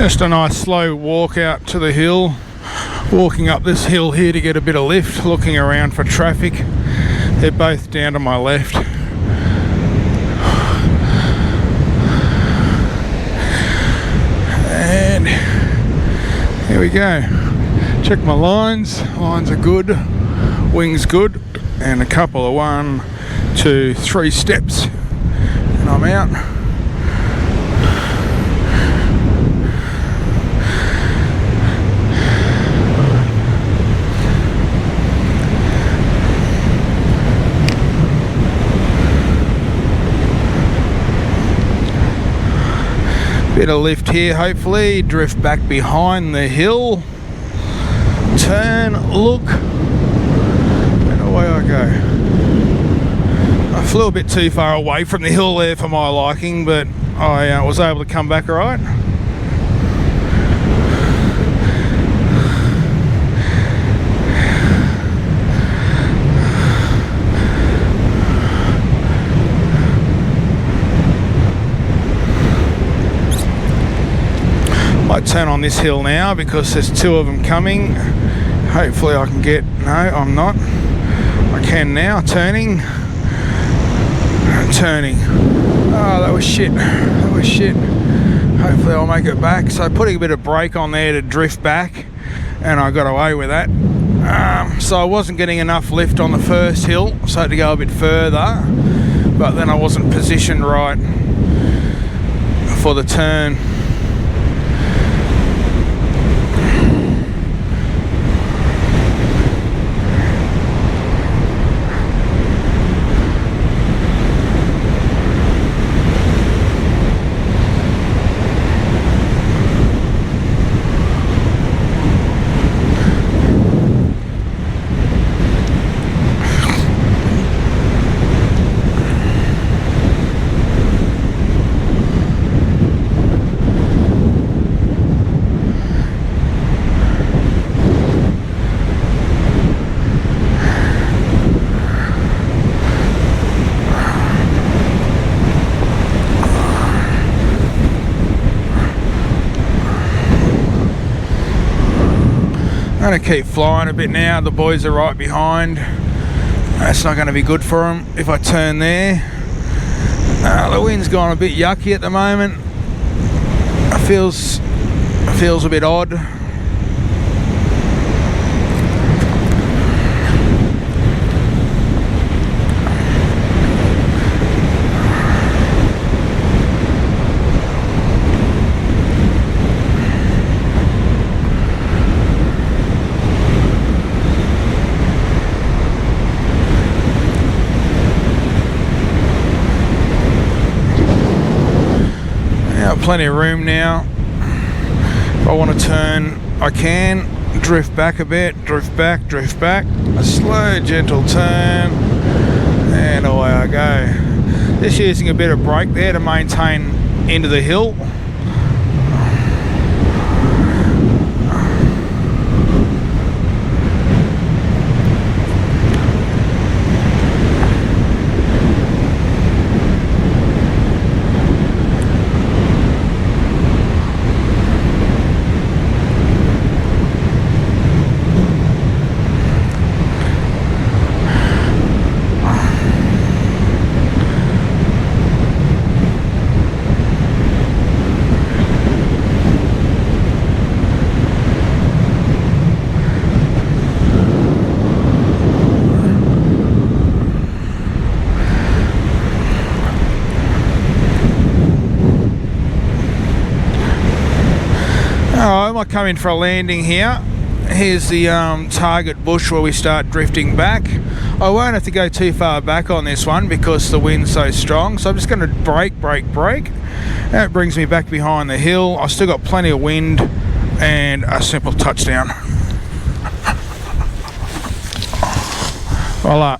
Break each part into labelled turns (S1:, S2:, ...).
S1: Just a nice slow walk out to the hill. Walking up this hill here to get a bit of lift, looking around for traffic. They're both down to my left. And here we go. Check my lines. Lines are good. Wings good. And a couple of 1, 2, 3 steps. And I'm out. Bit of lift here, hopefully. Drift back behind the hill. Turn, look, and away I go. I flew a bit too far away from the hill there for my liking, but I was able to come back alright. I turn on this hill now because there's 2 of them coming. Hopefully I can get... No, I'm not. I can now. Turning. Oh, that was shit. That was shit. Hopefully I'll make it back. So putting a bit of brake on there to drift back, and I got away with that. So I wasn't getting enough lift on the first hill, so I had to go a bit further. But then I wasn't positioned right for the turn. I'm going to keep flying a bit now. The boys are right behind. That's not going to be good for them if I turn there. The wind's gone a bit yucky at the moment. It feels a bit odd. Plenty of room now. If I want to turn, I can. Drift back a bit, drift back. A slow, gentle turn, and away I go. Just using a bit of brake there to maintain into the hill. Alright, I might come in for a landing here. Here's the target bush where we start drifting back. I won't have to go too far back on this one because the wind's so strong, so I'm just going to brake. That brings me back behind the hill. I've still got plenty of wind and a simple touchdown. Voila.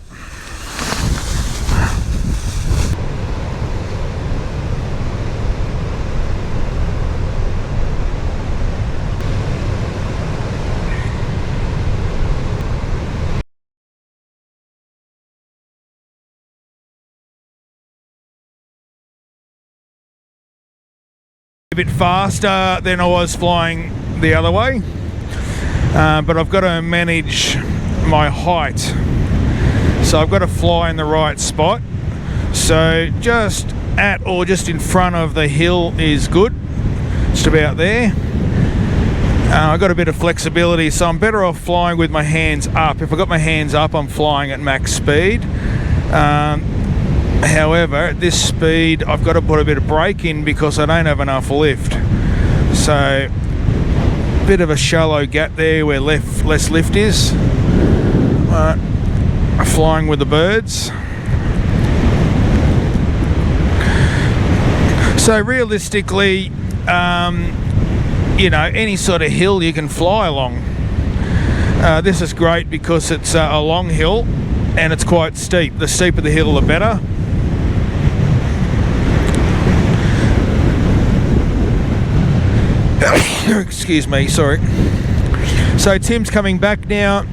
S1: a bit faster than I was flying the other way, but I've got to manage my height, so I've got to fly in the right spot. So just at or just in front of the hill is good, just about there. I've got a bit of flexibility, so I'm better off flying with my hands up. If I've got my hands up, I'm flying at max speed. However, at this speed, I've got to put a bit of brake in because I don't have enough lift. So, a bit of a shallow gap there where less lift is. Flying with the birds. So realistically, you know, any sort of hill you can fly along. This is great because it's a long hill and it's quite steep. The steeper the hill, the better. Excuse me, sorry. So Tim's coming back now.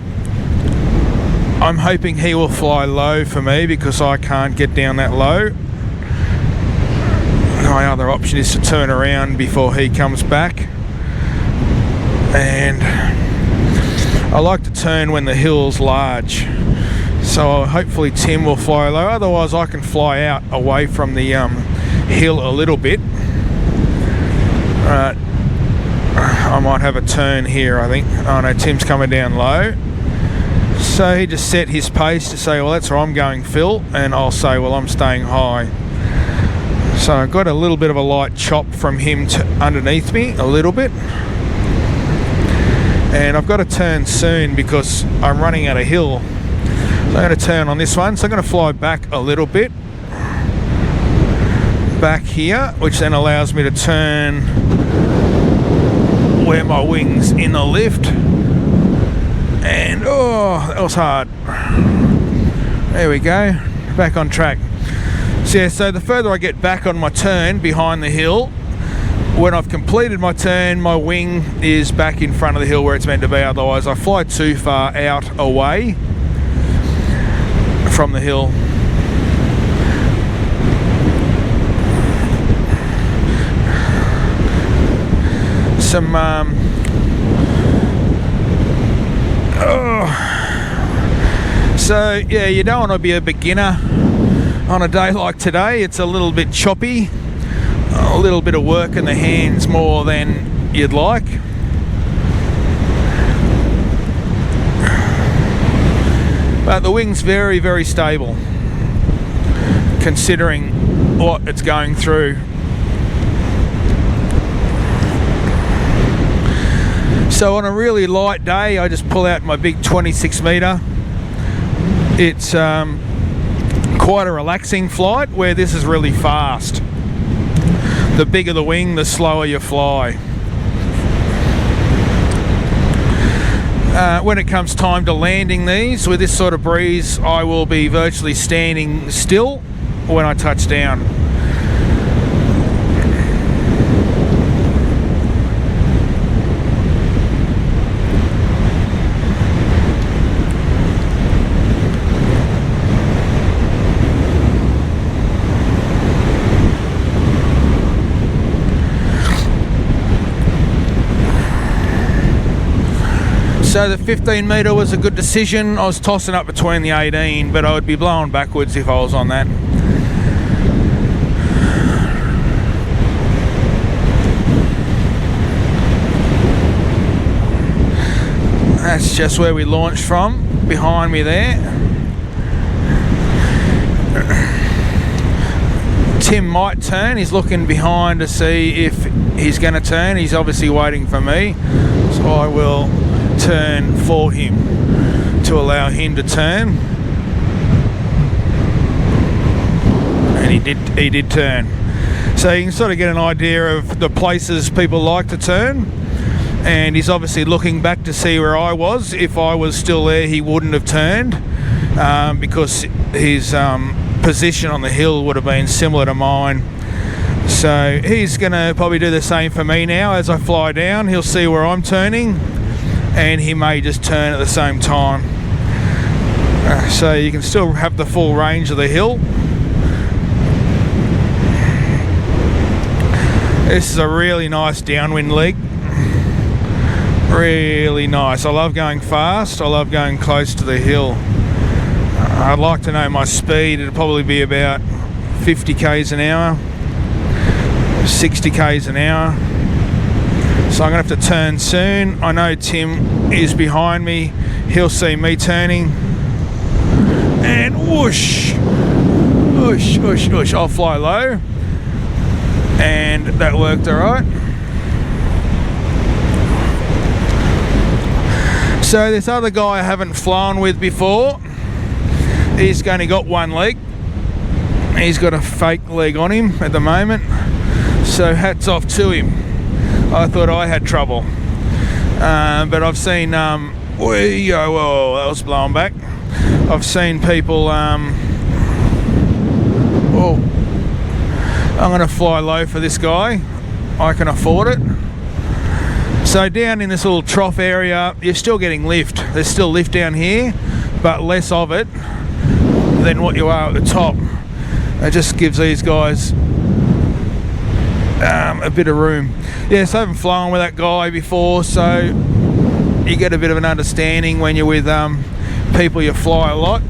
S1: I'm hoping he will fly low for me because I can't get down that low. My other option is to turn around before he comes back. And I like to turn when the hill's large. So hopefully Tim will fly low. Otherwise I can fly out away from the hill a little bit. I might have a turn here, I think. Oh no, Tim's coming down low. So he just set his pace to say, well, that's where I'm going, Phil. And I'll say, well, I'm staying high. So I got a little bit of a light chop from him to underneath me, a little bit. And I've got to turn soon because I'm running out of hill. So I'm going to turn on this one. So I'm going to fly back a little bit. Back here, which then allows me to turn where my wing's in the lift. And oh, that was hard. There we go, back on track. So yeah, so the further I get back on my turn behind the hill, when I've completed my turn, my wing is back in front of the hill where it's meant to be. Otherwise I fly too far out away from the hill. So yeah, you don't want to be a beginner on a day like today. It's a little bit choppy, a little bit of work in the hands more than you'd like. But the wing's very, very stable considering what it's going through. So on a really light day, I just pull out my big 26 metre. It's quite a relaxing flight where this is really fast. The bigger the wing, the slower you fly. When it comes time to landing these, with this sort of breeze, I will be virtually standing still when I touch down. So the 15 metre was a good decision. I was tossing up between the 18, but I would be blowing backwards if I was on that. That's just where we launched from, behind me there. Tim might turn. He's looking behind to see if he's going to turn. He's obviously waiting for me, so I will turn for him to allow him to turn. And he did turn. So you can sort of get an idea of the places people like to turn. And he's obviously looking back to see where I was. If I was still there, he wouldn't have turned because his position on the hill would have been similar to mine. So he's going to probably do the same for me now. As I fly down, he'll see where I'm turning, and he may just turn at the same time. So you can still have the full range of the hill. This is a really nice downwind leg. Really nice. I love going fast. I love going close to the hill. I'd like to know my speed. It'll probably be about 50 k's an hour, 60 k's an hour. So I'm going to have to turn soon. I know Tim is behind me. He'll see me turning. And whoosh, whoosh, whoosh, whoosh. I'll fly low. And that worked all right. So this other guy I haven't flown with before, he's only got one leg. He's got a fake leg on him at the moment. So hats off to him. I thought I had trouble. But I've seen, whoa, that was blowing back. I've seen people, I'm going to fly low for this guy. I can afford it. So down in this little trough area, you're still getting lift. There's still lift down here, but less of it than what you are at the top. It just gives these guys a bit of room. Yeah, so I haven't flown with that guy before, so you get a bit of an understanding when you're with people you fly a lot.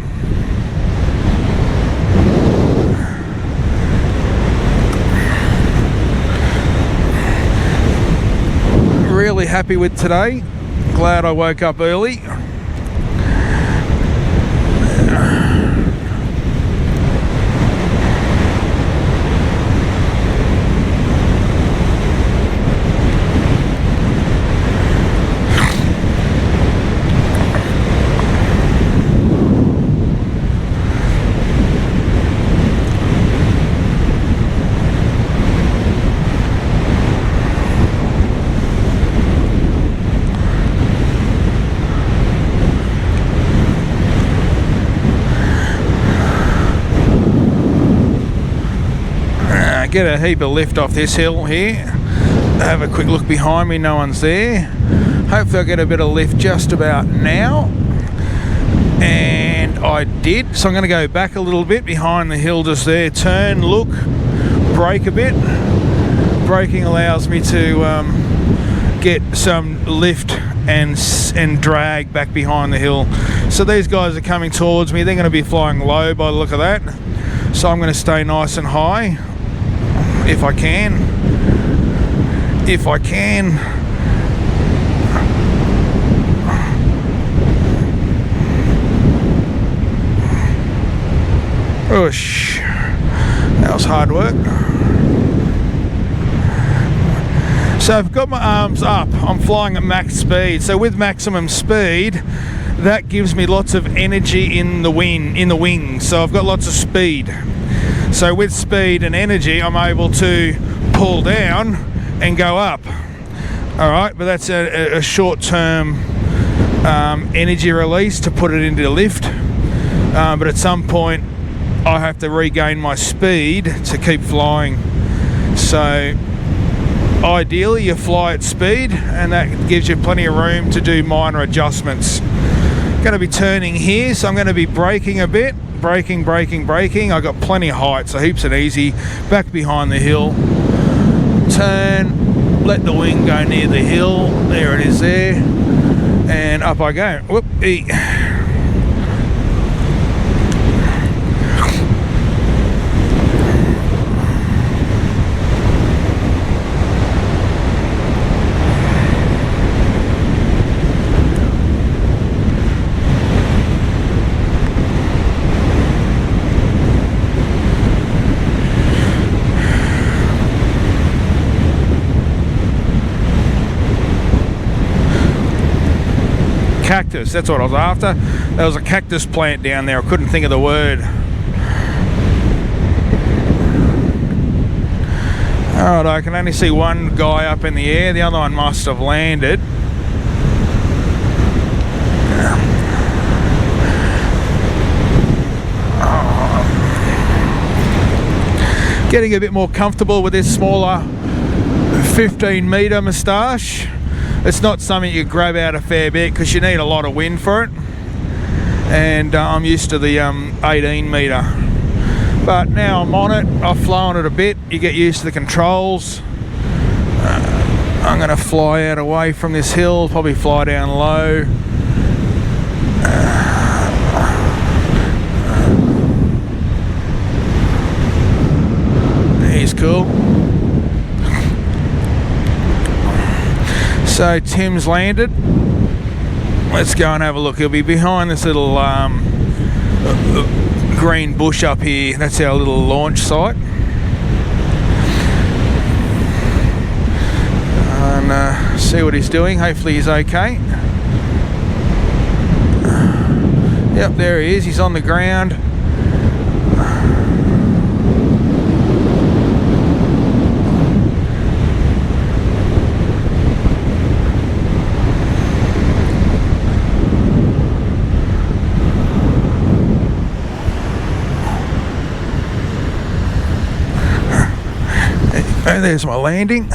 S1: Really happy with today. Glad I woke up early. Get a heap of lift off this hill here. Have a quick look behind me, no one's there. Hopefully I'll get a bit of lift just about now. And I did, so I'm going to go back a little bit behind the hill just there. Turn, look, brake a bit. Braking allows me to get some lift and drag back behind the hill. So these guys are coming towards me. They're going to be flying low by the look of that. So I'm going to stay nice and high. If I can. Whoosh. That was hard work. So I've got my arms up. I'm flying at max speed. So with maximum speed, that gives me lots of energy in the wing. So I've got lots of speed. So with speed and energy, I'm able to pull down and go up. All right, but that's a short-term energy release to put it into lift. But at some point, I have to regain my speed to keep flying. So ideally, you fly at speed, and that gives you plenty of room to do minor adjustments. Going to be turning here, so I'm going to be braking a bit. Braking. I got plenty of height, so heaps and easy. Back behind the hill. Turn. Let the wing go near the hill. There it is there. And up I go. Whoop-ee. Cactus, that's what I was after. There was a cactus plant down there. I couldn't think of the word. Alright, I can only see one guy up in the air. The other one must have landed. Getting a bit more comfortable with this smaller 15 metre Moustache. It's not something you grab out a fair bit because you need a lot of wind for it. And I'm used to the 18 metre. But now I'm on it, I've flown it a bit, you get used to the controls. I'm going to fly out away from this hill, probably fly down low. He's cool. So Tim's landed. Let's go and have a look. He'll be behind this little green bush up here. That's our little launch site. And see what he's doing. Hopefully he's okay. Yep, there he is. He's on the ground. And there's my landing.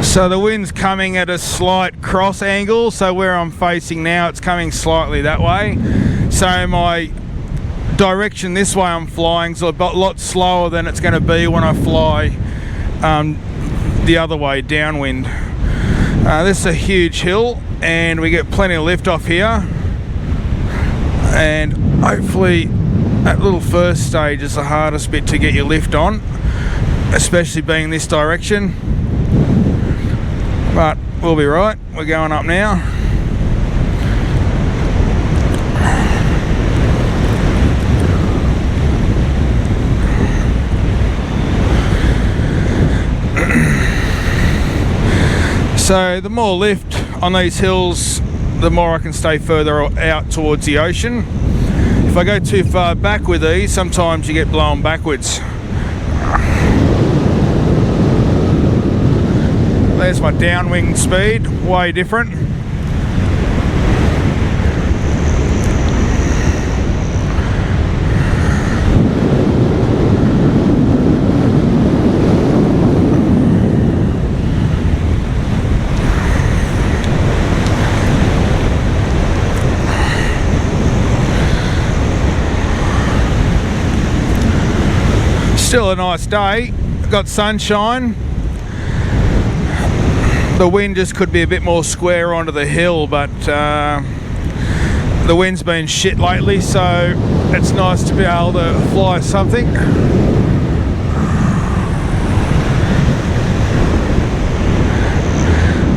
S1: So the wind's coming at a slight cross angle, so where I'm facing now it's coming slightly that way. So my direction this way I'm flying is a lot slower than it's going to be when I fly the other way downwind. This is a huge hill and we get plenty of lift off here, and hopefully that little first stage is the hardest bit to get your lift on, especially being this direction. But we'll be right. We're going up now. So the more lift on these hills, the more I can stay further out towards the ocean. If I go too far back with these, sometimes you get blown backwards. There's my downwind speed, way different. Still a nice day, got sunshine. The wind just could be a bit more square onto the hill, but the wind's been shit lately, so it's nice to be able to fly something.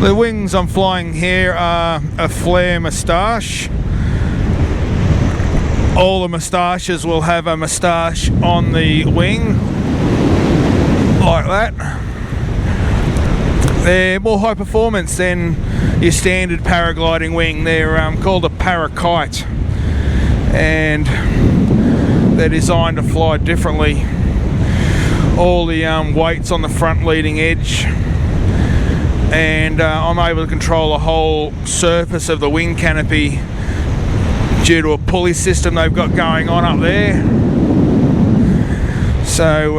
S1: The wings I'm flying here are a flare Moustache. All the Moustaches will have a moustache on the wing, like that. They're more high performance than your standard paragliding wing. They're called a parakite, and they're designed to fly differently. All the weight's on the front leading edge, and I'm able to control the whole surface of the wing canopy due to a pulley system they've got going on up there. So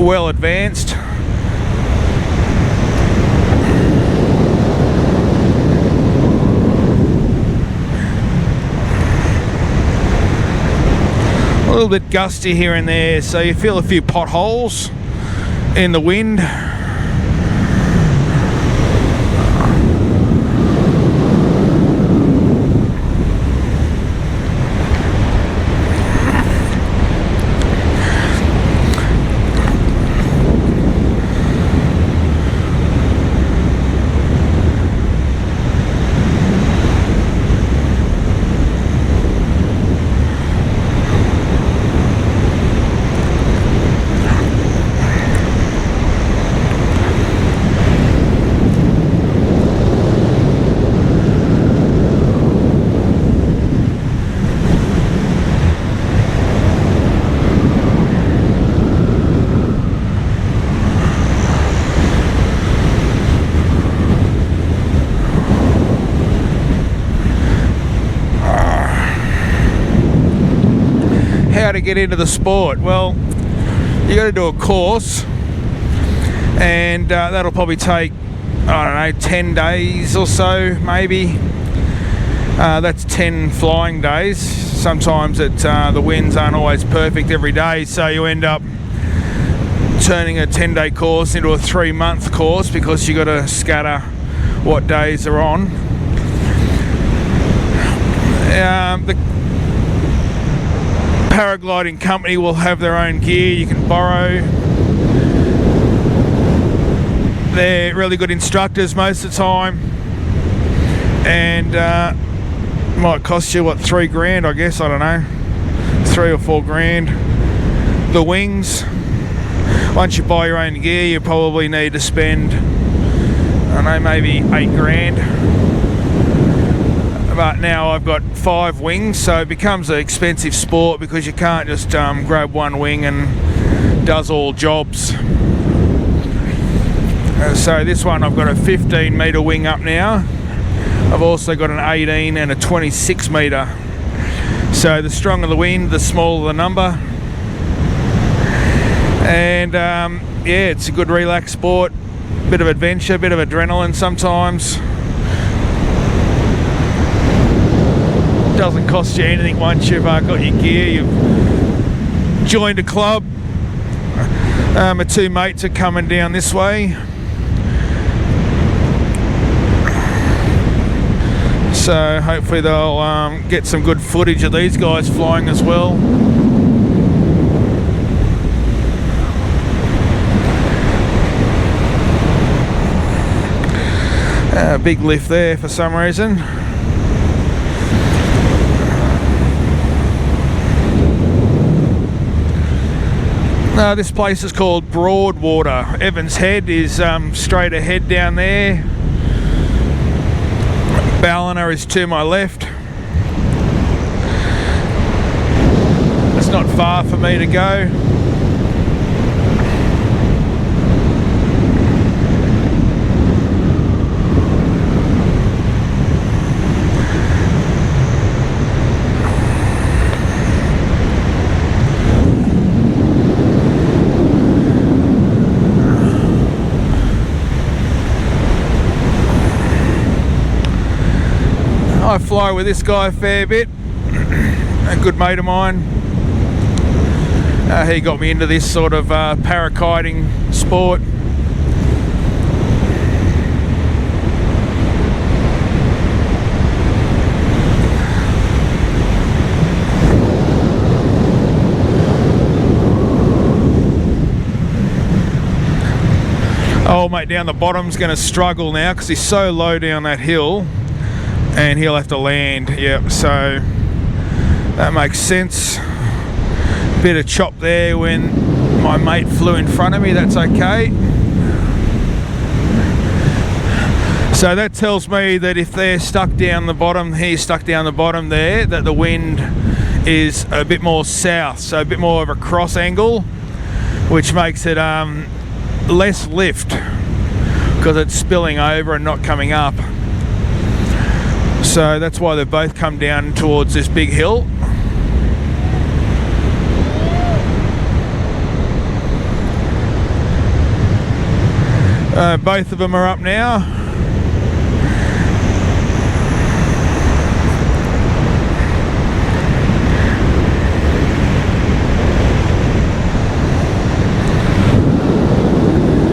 S1: well advanced. A little bit gusty here and there, so you feel a few potholes in the wind. how to get into the sport. Well, you got to do a course, and that'll probably take, I don't know, 10 days or so, maybe. That's 10 flying days. Sometimes the winds aren't always perfect every day, so you end up turning a 10-day course into a 3-month course because you got to scatter what days are on. The paragliding company will have their own gear you can borrow. They're really good instructors most of the time, and might cost you what, $3,000, I guess, I don't know, 3 or 4 grand. The wings, once you buy your own gear, you probably need to spend, I don't know, maybe 8 grand. But now I've got 5 wings, so it becomes an expensive sport because you can't just grab one wing and does all jobs. So this one, I've got a 15 metre wing up now. I've also got an 18 and a 26 metre. So the stronger the wind, the smaller the number. And yeah, it's a good relaxed sport. Bit of adventure, bit of adrenaline sometimes. Doesn't cost you anything once you've got your gear. You've joined a club. My 2 mates are coming down this way. So hopefully they'll get some good footage of these guys flying as well. Big lift there for some reason. This place is called Broadwater. Evans Head is straight ahead down there. Ballina is to my left. It's not far for me to go. I fly with this guy a fair bit, a good mate of mine. He got me into this sort of parakiting sport. Old mate down the bottom's going to struggle now because he's so low down that hill. And he'll have to land, yep, so that makes sense. Bit of chop there when my mate flew in front of me, that's okay. So that tells me that if they're stuck down the bottom, he's stuck down the bottom there, that the wind is a bit more south, so a bit more of a cross angle, which makes it less lift because it's spilling over and not coming up. So that's why they've both come down towards this big hill. Both of them are up now.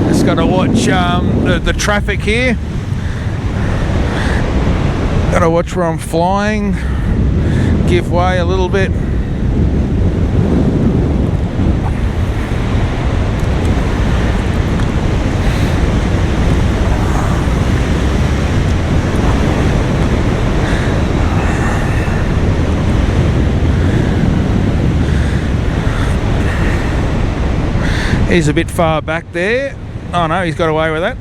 S1: Just got to watch the traffic here. Gotta watch where I'm flying, give way a little bit. He's a bit far back there. Oh no, he's got away with that.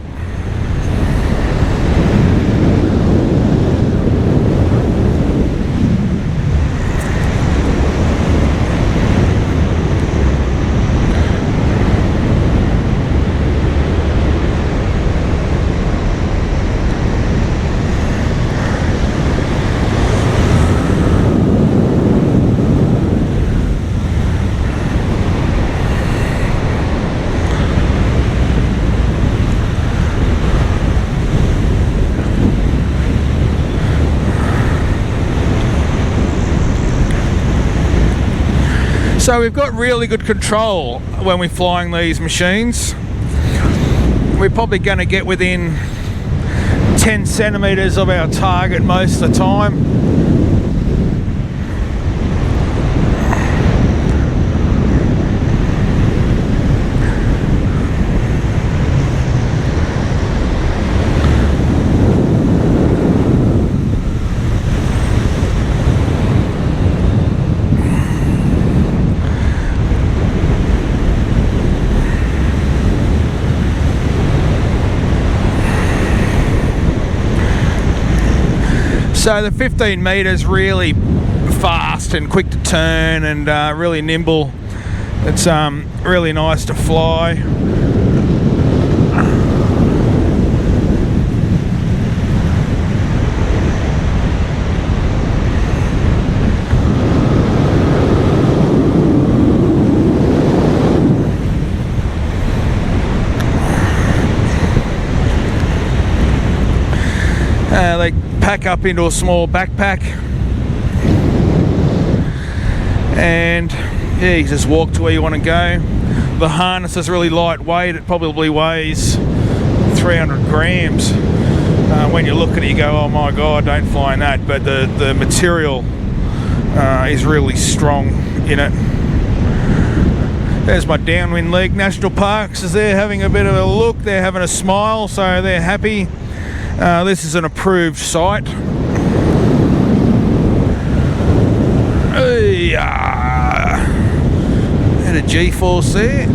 S1: So we've got really good control when we're flying these machines. We're probably going to get within 10 centimetres of our target most of the time. So the 15 metres really fast and quick to turn and really nimble. It's really nice to fly. They pack up into a small backpack, and yeah, you just walk to where you want to go. The harness is really lightweight. It probably weighs 300 grams. When you look at it, you go, oh my god, don't fly in that. But the material is really strong in it. There's my Downwind Leg National Parks is there having a bit of a look. They're having a smile, so they're happy. This is an approved site. Had a G-force there.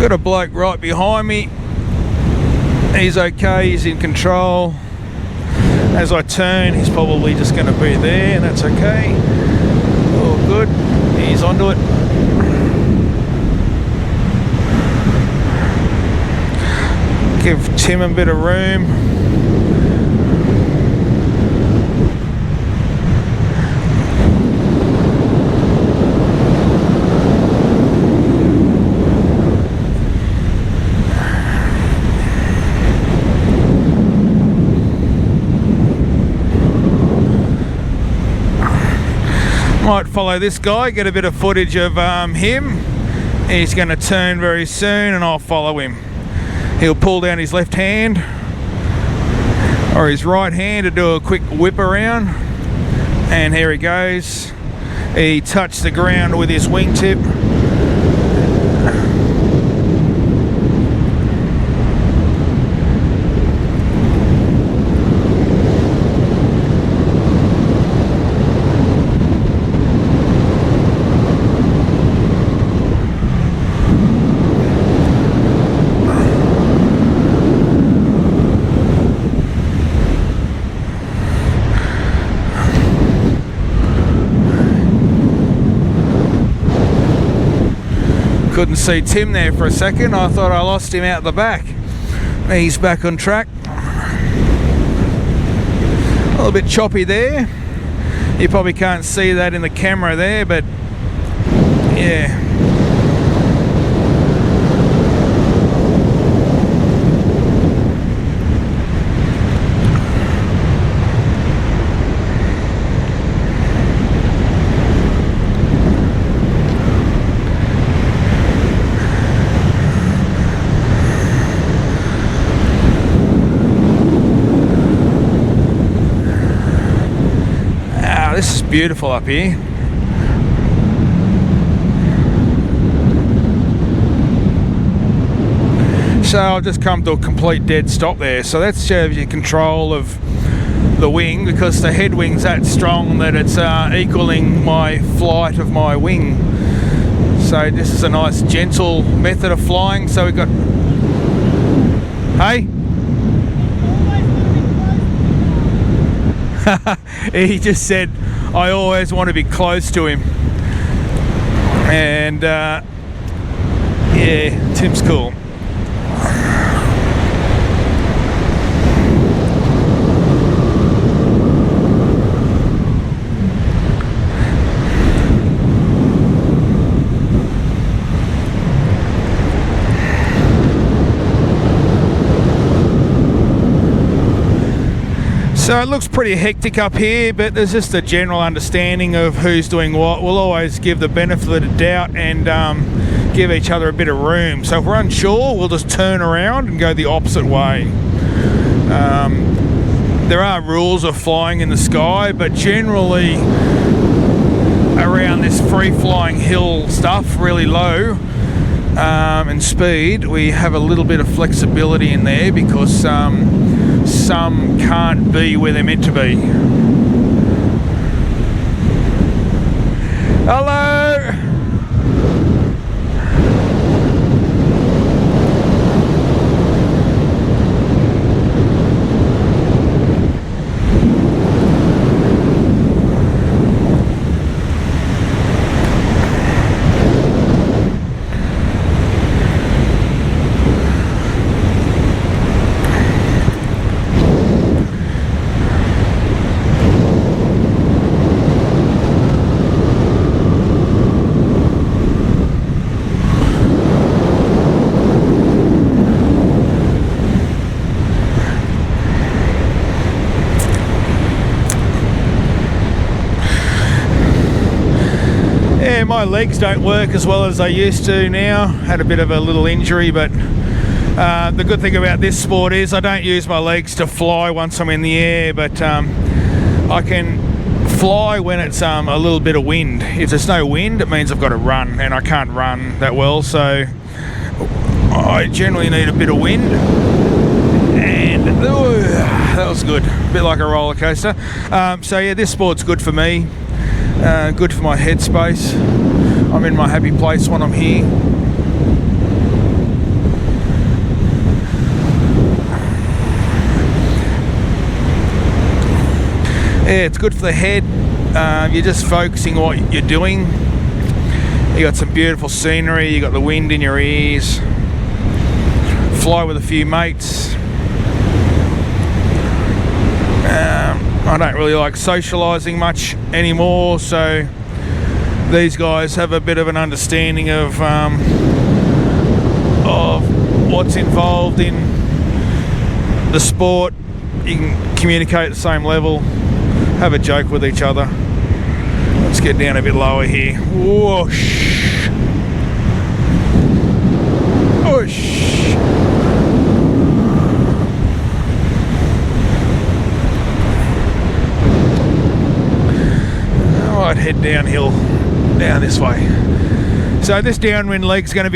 S1: Got a bloke right behind me. He's okay, he's in control. As I turn, he's probably just going to be there, and that's okay. All good. He's onto it. Give Tim a bit of room. Might follow this guy, get a bit of footage of him. He's going to turn very soon and I'll follow him. He'll pull down his left hand or his right hand to do a quick whip around, and here he goes. He touched the ground with his wingtip. Couldn't see Tim there for a second. I thought I lost him out the back. He's back on track. A little bit choppy there. You probably can't see that in the camera there, but yeah. This is beautiful up here. So I've just come to a complete dead stop there. So that shows you control of the wing, because the headwing's that strong that it's equaling my flight of my wing. So this is a nice gentle method of flying. So we've got, hey? He just said, I always want to be close to him. And yeah, Tim's cool. So it looks pretty hectic up here, but there's just a general understanding of who's doing what. We'll always give the benefit of the doubt and give each other a bit of room. So if we're unsure, we'll just turn around and go the opposite way. There are rules of flying in the sky, but generally around this free-flying hill stuff, really low and speed, we have a little bit of flexibility in there because some can't be where they're meant to be. Hello! My legs don't work as well as they used to now. Had a bit of a little injury, but the good thing about this sport is I don't use my legs to fly once I'm in the air, but I can fly when it's a little bit of wind. If there's no wind, it means I've got to run, and I can't run that well, so I generally need a bit of wind. And that was good, a bit like a roller coaster. So yeah, this sport's good for me. Good for my headspace. I'm in my happy place when I'm here. Yeah, it's good for the head. You're just focusing on what you're doing. You got some beautiful scenery, you got the wind in your ears. Fly with a few mates. I don't really like socialising much anymore, so these guys have a bit of an understanding of what's involved in the sport. You can communicate at the same level, have a joke with each other. Let's get down a bit lower here. Whoosh! Whoosh! I'd head downhill, down this way. So this downwind leg's going to be